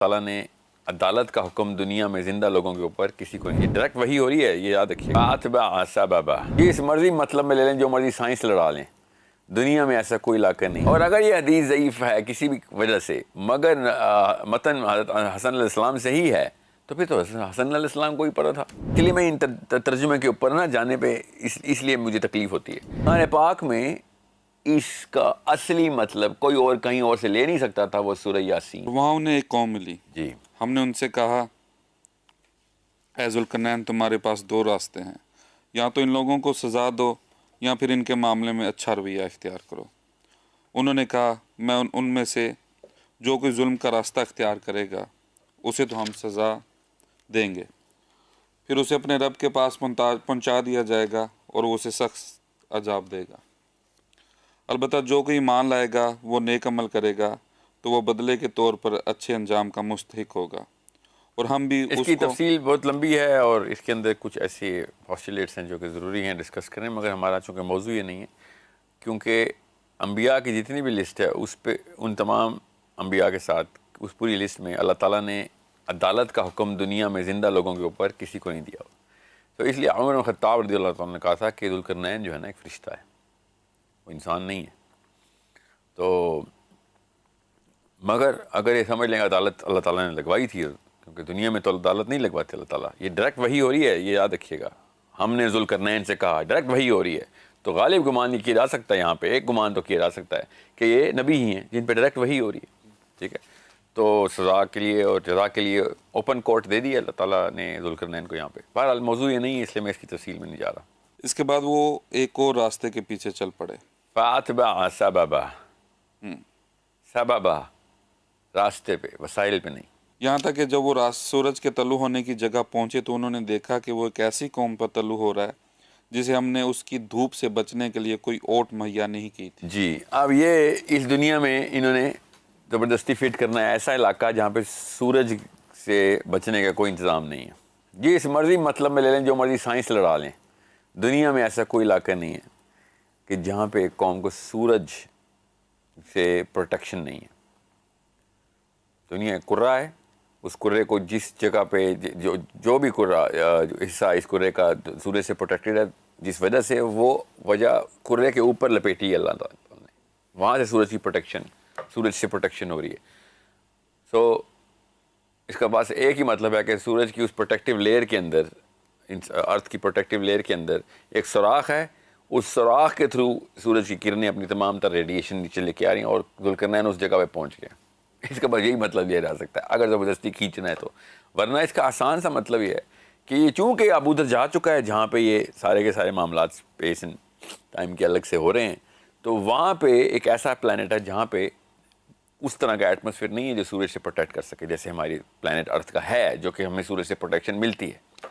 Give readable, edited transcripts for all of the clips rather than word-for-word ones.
تعالیٰ نے عدالت کا حکم دنیا میں زندہ لوگوں کے اوپر کسی کو نہیں. ڈائریکٹ وہی ہو رہی ہے, یہ یاد رکھیے. اتبع سببا, یہ اس مرضی مطلب میں لے لیں, جو مرضی سائنس لڑا لیں, دنیا میں ایسا کوئی علاقہ نہیں. اور اگر یہ حدیث ضعیف ہے کسی بھی وجہ سے, مگر متن حضرت حسن علیہ السلام سے ہی ہے, تو پھر تو حسن علیہ السلام کو ہی پڑھا تھا. اس لیے میں ان ترجمے کے اوپر نہ جانے پہ اس لیے مجھے تکلیف ہوتی ہے. قرآن پاک میں اس کا اصلی مطلب کوئی اور کہیں اور سے لے نہیں سکتا تھا, وہ سورہ یاسین. وہاں انہیں ایک قوم ملی. جی, ہم نے ان سے کہا اے ذوالقرنین, تمہارے پاس دو راستے ہیں, یا تو ان لوگوں کو سزا دو یا پھر ان کے معاملے میں اچھا رویہ اختیار کرو. انہوں نے کہا میں ان میں سے جو کوئی ظلم کا راستہ اختیار کرے گا اسے تو ہم سزا دیں گے, پھر اسے اپنے رب کے پاس پہنچا دیا جائے گا اور وہ اسے سخت عذاب دے گا. البتہ جو کوئی ایمان لائے گا وہ نیک عمل کرے گا تو وہ بدلے کے طور پر اچھے انجام کا مستحق ہوگا. اور ہم بھی اس کی تفصیل بہت لمبی ہے اور اس کے اندر کچھ ایسے پوسچولیٹس ہیں جو کہ ضروری ہیں ڈسکس کریں, مگر ہمارا چونکہ موضوع یہ نہیں ہے, کیونکہ انبیاء کی جتنی بھی لسٹ ہے اس پہ ان تمام انبیاء کے ساتھ اس پوری لسٹ میں اللہ تعالیٰ نے عدالت کا حکم دنیا میں زندہ لوگوں کے اوپر کسی کو نہیں دیا. تو اس لیے عمر بن خطاب رضی اللہ تعالیٰ نے کہا تھا کہ ذوالقرنین جو ہے نا ایک فرشتہ ہے, وہ انسان نہیں ہے. تو مگر اگر یہ سمجھ لیں عدالت اللہ تعالیٰ نے لگوائی تھی, کیونکہ دنیا میں تو عدالت نہیں لگواتے اللہ تعالیٰ, یہ ڈائریکٹ وہی ہو رہی ہے, یہ یاد رکھیے گا. ہم نے ذوالقرنین سے کہا, ڈائریکٹ وہی ہو رہی ہے. تو غالب گمان یہ کیا جا سکتا ہے, یہاں پہ ایک گمان تو کیا جا سکتا ہے کہ یہ نبی ہی ہیں جن پہ ڈائریکٹ وہی ہو رہی ہے. ٹھیک ہے, تو سزا کے لیے اور جزا کے لیے اوپن کورٹ دے دی اللہ تعالیٰ نے ذوالقرنین کو یہاں پہ. بہرحال موضوع یہ نہیں ہے, اس لیے میں اس کی تفصیل میں نہیں جا رہا. اس کے بعد وہ ایک اور راستے کے پیچھے چل پڑے. فاتبع سببا, سببا راستے پہ, وسائل پہ نہیں. یہاں تک کہ جب وہ سورج کے طلوع ہونے کی جگہ پہنچے تو انہوں نے دیکھا کہ وہ ایک ایسی قوم پر طلوع ہو رہا ہے جسے ہم نے اس کی دھوپ سے بچنے کے لیے کوئی اوٹ مہیا نہیں کی تھی. جی, اب یہ اس دنیا میں انہوں نے زبردستی فٹ کرنا ہے ایسا علاقہ جہاں پہ سورج سے بچنے کا کوئی انتظام نہیں ہے. جی, اس مرضی مطلب میں لے لیں, جو مرضی سائنس لڑا لیں, دنیا میں ایسا کوئی علاقہ نہیں ہے کہ جہاں پہ ایک قوم کو سورج سے پروٹیکشن نہیں ہے. دنیا ایک کرہ ہے, اس کرے کو جس جگہ پہ جو بھی کرہ حصہ اس کرے کا سورج سے پروٹیکٹڈ ہے, جس وجہ سے وہ وجہ کرے کے اوپر لپیٹی ہے اللہ تعالیٰ نے, وہاں سے سورج کی پروٹیکشن, سورج سے پروٹیکشن ہو رہی ہے. سو اس کا بس ایک ہی مطلب ہے کہ سورج کی اس پروٹیکٹیو لیئر کے اندر, ارتھ کی پروٹیکٹیو لیئر کے اندر ایک سوراخ ہے, اس سوراخ کے تھرو سورج کی کرنیں اپنی تمام تر ریڈیشن نیچے لے کے آ رہی ہیں اور ذوالقرنین اس جگہ پہ پہنچ گئے. اس کا بس یہی مطلب یہ رہ سکتا ہے اگر زبردستی کھینچنا ہے تو, ورنہ اس کا آسان سا مطلب یہ ہے کہ یہ چونکہ اب ادھر جا چکا ہے جہاں پہ یہ سارے کے سارے معاملات اسپیس اینڈ ٹائم کے الگ سے ہو رہے ہیں, تو وہاں پہ ایک ایسا پلانٹ ہے جہاں پہ اس طرح کا ایٹماسفیئر نہیں ہے جو سورج سے پروٹیکٹ کر سکے, جیسے ہماری پلانٹ ارتھ کا ہے, جو کہ ہمیں سورج سے پروٹیکشن ملتی ہے.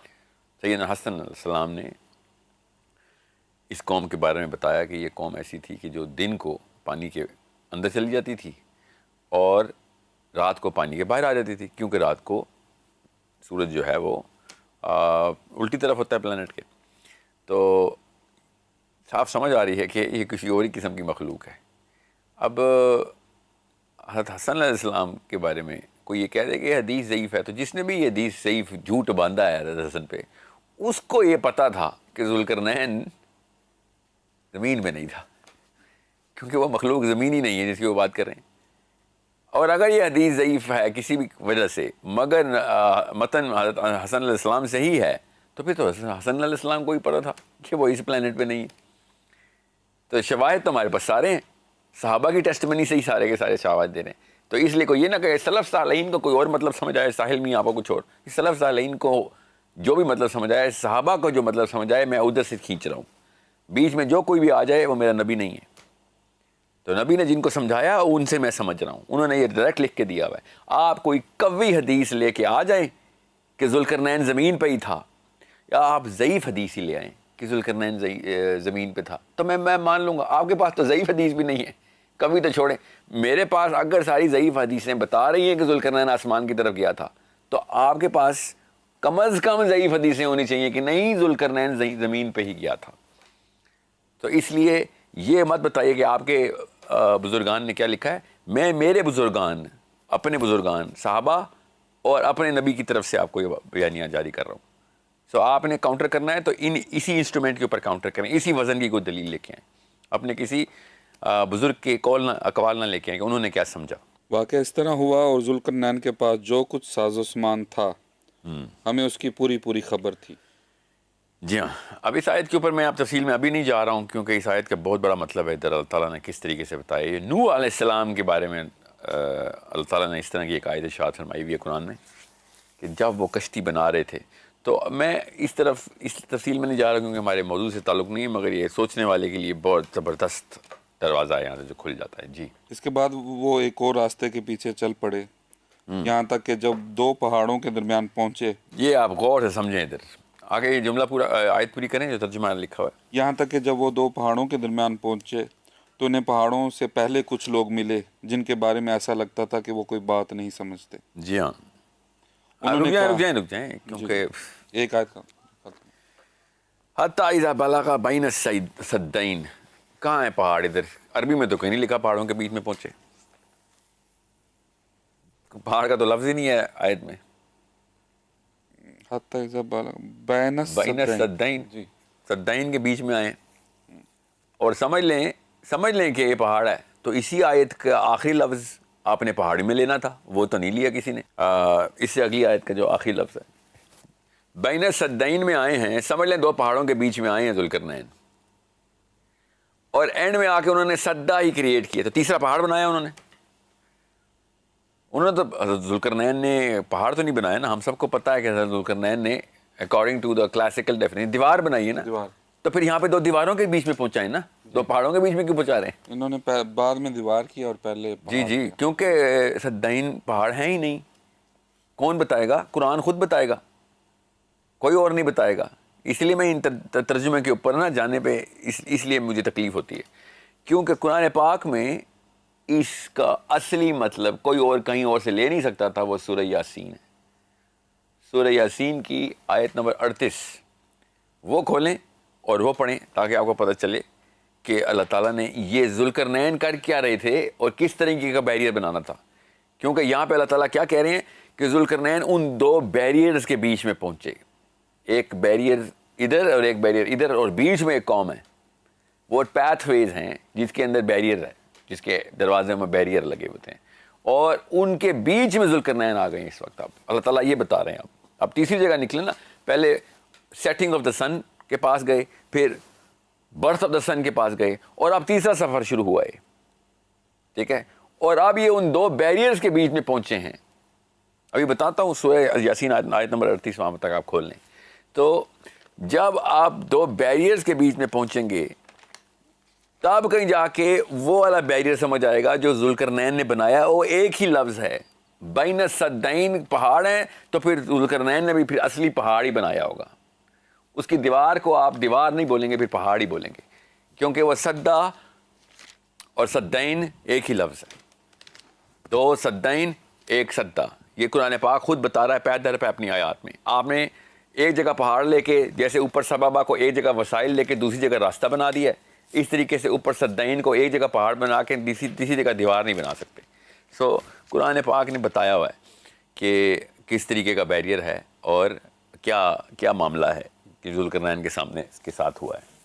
سیدنا حسن علیہ السلام نے اس قوم کے بارے میں بتایا کہ یہ قوم ایسی تھی کہ جو دن کو پانی کے اندر چلی جاتی تھی اور رات کو پانی کے باہر آ جاتی تھی, کیونکہ رات کو سورج جو ہے وہ الٹی طرف ہوتا ہے پلانٹ کے. تو صاف سمجھ آ رہی ہے کہ یہ کسی اور ہی قسم کی مخلوق ہے. اب حضرت حسن علیہ السلام کے بارے میں کوئی یہ کہہ دے کہ یہ حدیث ضعیف ہے, تو جس نے بھی یہ حدیث ضعیف جھوٹ باندھا ہے حضرت حسن پہ, اس کو یہ پتہ تھا کہ ذوالقرنین زمین میں نہیں تھا, کیونکہ وہ مخلوق زمین ہی نہیں ہے جس کی وہ بات کر رہے ہیں. اور اگر یہ حدیث ضعیف ہے کسی بھی وجہ سے, مگر متن حضرت حسن علیہ السلام سے ہی ہے, تو پھر تو حسن علیہ السلام کو ہی پڑھا تھا کہ وہ اس پلانٹ پہ نہیں ہے. تو شواہد تو ہمارے پاس سارے ہیں, صحابہ کی ٹیسٹمنی سے ہی سارے کے سارے شواہد دے رہے ہیں. تو اس لیے کوئی یہ نہ کہ سلف صالحین کو کوئی اور مطلب سمجھ آئے, ساحل میاں آپ کو کچھ اور. سلف صالحین کو جو بھی مطلب سمجھ آئے, صحابہ کو جو مطلب سمجھ آئے, میں ادھر سے کھینچ رہا ہوں. بیچ میں جو کوئی بھی آ جائے وہ میرا نبی نہیں ہے. تو نبی نے جن کو سمجھایا ان سے میں سمجھ رہا ہوں, انہوں نے یہ ڈائریکٹ لکھ کے دیا ہوا ہے. آپ کوئی قوی حدیث لے کے آ جائیں کہ ذوالقرنین زمین پہ ہی تھا, یا آپ ضعیف حدیث ہی لے آئیں کہ ذوالقرنین زمین پہ تھا, تو میں مان لوں گا. آپ کے پاس تو ضعیف حدیث بھی نہیں ہے, کبھی تو چھوڑیں. میرے پاس اگر ساری ضعیف حدیثیں بتا رہی ہیں کہ ذوالقرنین آسمان کی طرف گیا تھا, تو آپ کے پاس کم از کم ضعیف حدیثیں ہونی چاہیے کہ نہیں ذوالقرنین زمین پہ ہی گیا تھا. تو اس لیے یہ مت بتائیے کہ آپ کے بزرگان نے کیا لکھا ہے. میرے بزرگان, اپنے بزرگان صحابہ اور اپنے نبی کی طرف سے آپ کو یہ بیانیہ جاری کر رہا ہوں. سو آپ نے کاؤنٹر کرنا ہے تو اسی انسٹرومنٹ کے اوپر کاؤنٹر کریں, اسی وزن کی کوئی دلیل لے کے آئیں, اپنے کسی بزرگ کے اقوال نہ لے کے آئیں کہ انہوں نے کیا سمجھا. واقعہ اس طرح ہوا اور ذوالقرنین کے پاس جو کچھ ساز و سامان تھا ہمیں اس کی پوری خبر تھی. جی ہاں, اب اس آیت کے اوپر میں آپ تفصیل میں ابھی نہیں جا رہا ہوں, کیونکہ اس آیت کا بہت بڑا مطلب ہے ادھر اللہ تعالیٰ نے کس طریقے سے بتایا. یہ نوح علیہ السلام کے بارے میں اللہ تعالیٰ نے اس طرح کی ایک آیت ارشاد فرمائی ہوئی ہے قرآن میں کہ جب وہ کشتی بنا رہے تھے. تو میں اس تفصیل میں نہیں جا رہا کیونکہ ہمارے موضوع سے تعلق نہیں ہے, مگر یہ سوچنے والے کے لیے بہت زبردست دروازہ ہے یہاں سے جو کھل جاتا ہے. جی, اس کے بعد وہ ایک اور راستے کے پیچھے چل پڑے یہاں تک کہ جب 2 پہاڑوں کے درمیان پہنچے. یہ آپ غور سے سمجھیں, ادھر آگے یہ جملہ پورا آیت پوری کریں جو ترجمہ لکھا ہوا ہے. یہاں تک کہ جب وہ 2 پہاڑوں کے درمیان پہنچے تو انہیں پہاڑوں سے پہلے کچھ لوگ ملے جن کے بارے میں ایسا لگتا تھا کہ وہ کوئی بات نہیں سمجھتے. جی ہاں, انہوں نے رک جائیں کیونکہ ایک آیت کا حتیٰ اذا بلغ بین السدین, کہاں ہے پہاڑ؟ ادھر عربی میں تو کہیں نہیں لکھا پہاڑوں کے بیچ میں پہنچے. پہاڑ کا تو لفظ ہی نہیں ہے آیت میں. حتیٰ اذا بلغ بین السدین, سدین کے بیچ میں آئے اور سمجھ لیں کہ یہ پہاڑ ہے. تو اسی آیت کا آخری لفظ آپ نے پہاڑی میں لینا تھا, وہ تو نہیں لیا کسی نے. اس سے اگلی آیت کا جو آخری لفظ ہے بین السدین میں آئے ہیں, سمجھ لیں 2 پہاڑوں کے بیچ میں آئے ہیں ذوالقرنین, اور اینڈ میں آ کے انہوں نے سدا ہی کریٹ کیا. تو تیسرا پہاڑ بنایا انہوں نے تو حضرت ذوالقرنین نے پہاڑ تو نہیں بنایا نا. ہم سب کو پتہ ہے کہ حضرت ذوالقرنین نے according to the classical definition دیوار بنائی ہے نا. تو پھر یہاں پہ 2 دیواروں کے بیچ میں پہنچائے نا, 2 پہاڑوں کے بیچ میں کیوں پہنچا رہے ہیں؟ انہوں نے بعد میں دیوار کی اور پہلے جی کیونکہ سدین پہاڑ ہیں ہی نہیں. کون بتائے گا؟ قرآن خود بتائے گا, کوئی اور نہیں بتائے گا. اس لیے میں ان ترجمے کے اوپر نہ جانے پہ اس لیے مجھے تکلیف ہوتی ہے, کیونکہ قرآن پاک میں اس کا اصلی مطلب کوئی اور کہیں اور سے لے نہیں سکتا تھا. وہ سورہ یاسین ہے. سورہ یاسین کی آیت نمبر 38 وہ کھولیں اور وہ پڑھیں تاکہ آپ کو پتہ چلے کہ اللہ تعالیٰ نے یہ ذوالقرنین کر کیا رہے تھے اور کس طریقے کا بیریئر بنانا تھا. کیونکہ یہاں پہ اللہ تعالیٰ کیا کہہ رہے ہیں کہ ذوالقرنین ان 2 بیریئرز کے بیچ میں پہنچے. ایک بیریئر ادھر اور ایک بیریئر ادھر, اور بیچ میں ایک قوم ہے. وہ پیتھ ویز ہیں جس کے اندر بیریئر ہے, جس کے دروازے میں بیریئر لگے ہوتے ہیں, اور ان کے بیچ میں ذوالقرنین آ گئے ہیں اس وقت. اللہ تعالیٰ یہ بتا رہے ہیں. اب تیسری جگہ نکلے نا, پہلے سیٹنگ آف دا سن کے پاس گئے, پھر برتھ آف دا سن کے پاس گئے, اور اب تیسرا سفر شروع ہوا ہے. ٹھیک ہے, اور اب یہ ان 2 بیریئرز کے بیچ میں پہنچے ہیں. ابھی بتاتا ہوں سورہ یاسین آیت نمبر 38 وہاں تک آپ کھول لیں. تو جب آپ 2 بیریئرز کے بیچ میں پہنچیں گے تب کہیں جا کے وہ والا بیریئر سمجھ آئے گا جو ذوالقرنین نے بنایا. وہ ایک ہی لفظ ہے, بین السدین پہاڑ ہیں, تو پھر ذوالقرنین نے بھی پھر اصلی پہاڑ ہی بنایا ہوگا. اس کی دیوار کو آپ دیوار نہیں بولیں گے, پھر پہاڑ ہی بولیں گے, کیونکہ وہ سدا اور سدین ایک ہی لفظ ہے. 2 سدین 1 سدا, یہ قرآن پاک خود بتا رہا ہے پے در پہ اپنی آیات میں. آپ نے ایک جگہ پہاڑ لے کے, جیسے اوپر سبابا کو ایک جگہ وسائل لے کے دوسری جگہ راستہ بنا دیا ہے, اس طریقے سے اوپر سدین کو ایک جگہ پہاڑ بنا کے تیسری جگہ دیوار نہیں بنا سکتے. سو قرآن پاک نے بتایا ہوا ہے کہ کس طریقے کا بیریئر ہے اور کیا معاملہ ہے کہ ذوالقرنین کے سامنے اس کے ساتھ ہوا ہے.